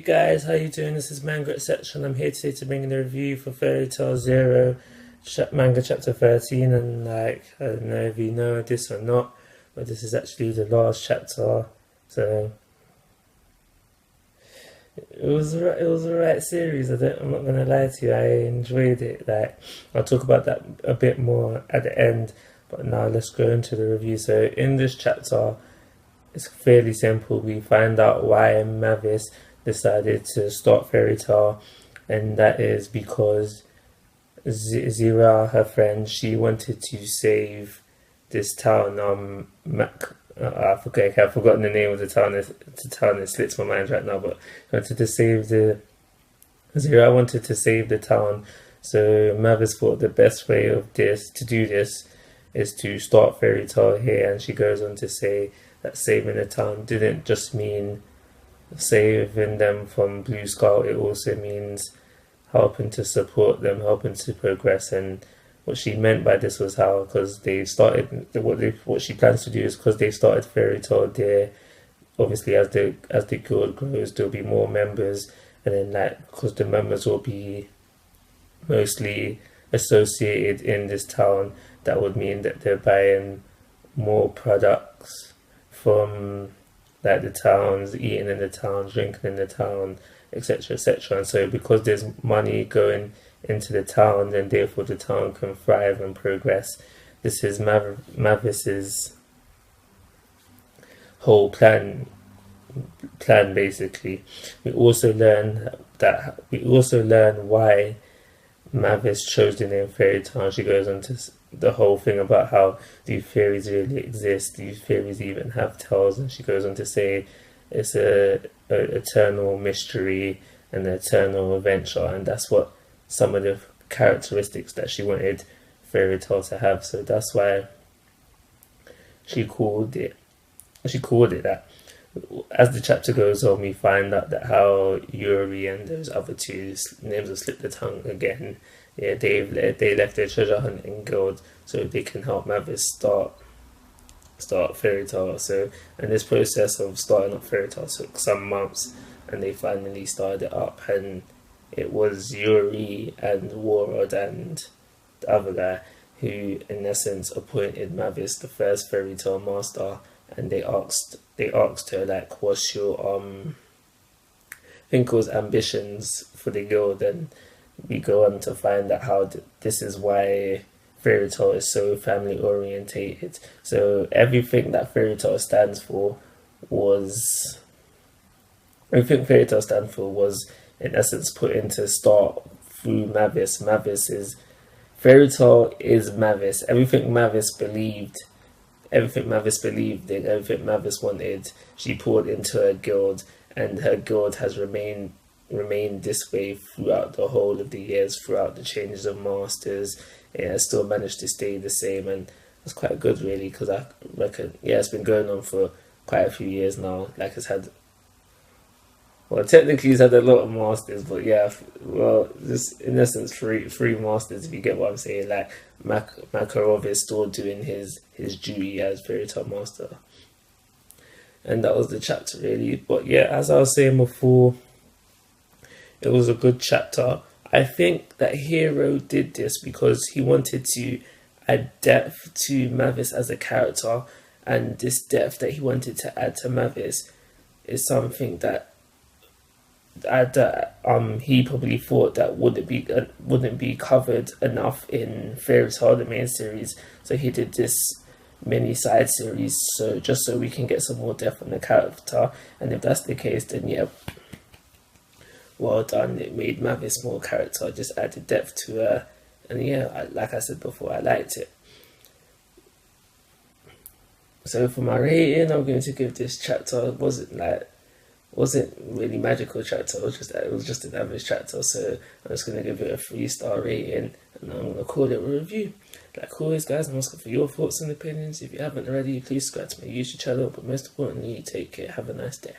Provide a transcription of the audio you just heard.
guys, how you doing? This is Manga section. I'm here today to bring in a review for Fairy Tail Zero, Manga chapter 13. And I don't know if you know this or not, but this is actually the last chapter. So it was a right series. I'm not gonna lie to you. I enjoyed it. I'll talk about that a bit more at the end. But now let's go into the review. So in this chapter, it's fairly simple. We find out why Mavis decided to start Fairy Tail, and that is because Zira, her friend, she wanted to save this town. I've forgotten the name of the town. The town, it slips my mind right now. But Zira wanted to save the town. So Mavis thought the best way to do this is to start Fairy Tail here, and she goes on to say that saving the town didn't just mean saving them from Blue Skull, it also means helping to support them, helping to progress. And what she meant by this was how, because they started, what she plans to do is, because they started Fairy Tail there, obviously as the guild grows, there'll be more members, and then because the members will be mostly associated in this town, that would mean that they're buying more products from the towns, eating in the town, drinking in the town, etc., etc. And so because there's money going into the town, then therefore the town can thrive and progress. This is Mavis's whole plan basically. We also learn why Mavis chose the name Fairy Tail. She goes on to the whole thing about how do fairies really exist, do fairies even have tails, and she goes on to say it's a eternal mystery and an eternal adventure, and that's what some of the characteristics that she wanted Fairy Tail to have. So that's why she called it that. As the chapter goes on, we find out that how Yuri and those other two names have slipped the tongue again. Yeah, they left their treasure hunting guild so they can help Mavis start Fairy Tail. So, and this process of starting up Fairy Tail took some months, and they finally started it up. And it was Yuri and Warrod and the other guy who, in essence, appointed Mavis the first Fairy Tail master. And they asked her what's your I think it was ambitions for the guild, and we go on to find out how this is why Fairy Tail is so family orientated. So everything Fairy Tail stands for was in essence put into start through Mavis. Fairy Tail is Mavis. Everything Mavis believed in, everything Mavis wanted, she poured into her guild, and her guild has remained this way throughout the whole of the years, throughout the changes of masters. It has still managed to stay the same, and that's quite good really, because I reckon, it's been going on for quite a few years now. Technically it's had a lot of masters, but just in essence three masters, if you get what I'm saying. Makarov is still doing his duty as Fairy Tail master, and that was the chapter really. But as I was saying before, it was a good chapter. I think that Hero did this because he wanted to add depth to Mavis as a character, and this depth that he wanted to add to Mavis is something that he probably thought that wouldn't be covered enough in Fairy Tail, the main series. So he did this mini side series, so just so we can get some more depth on the character. And if that's the case, then well done. It made Mavis more character, just added depth to her, and like I said before, I liked it. So for my rating, I'm going to give this chapter, wasn't really magical chapter, it was just an average chapter, so I'm just going to give it a 3-star rating, and I'm going to call it a review. Like always guys, I'm asking for your thoughts and opinions. If you haven't already, please subscribe to my YouTube channel, but most importantly, take care, have a nice day.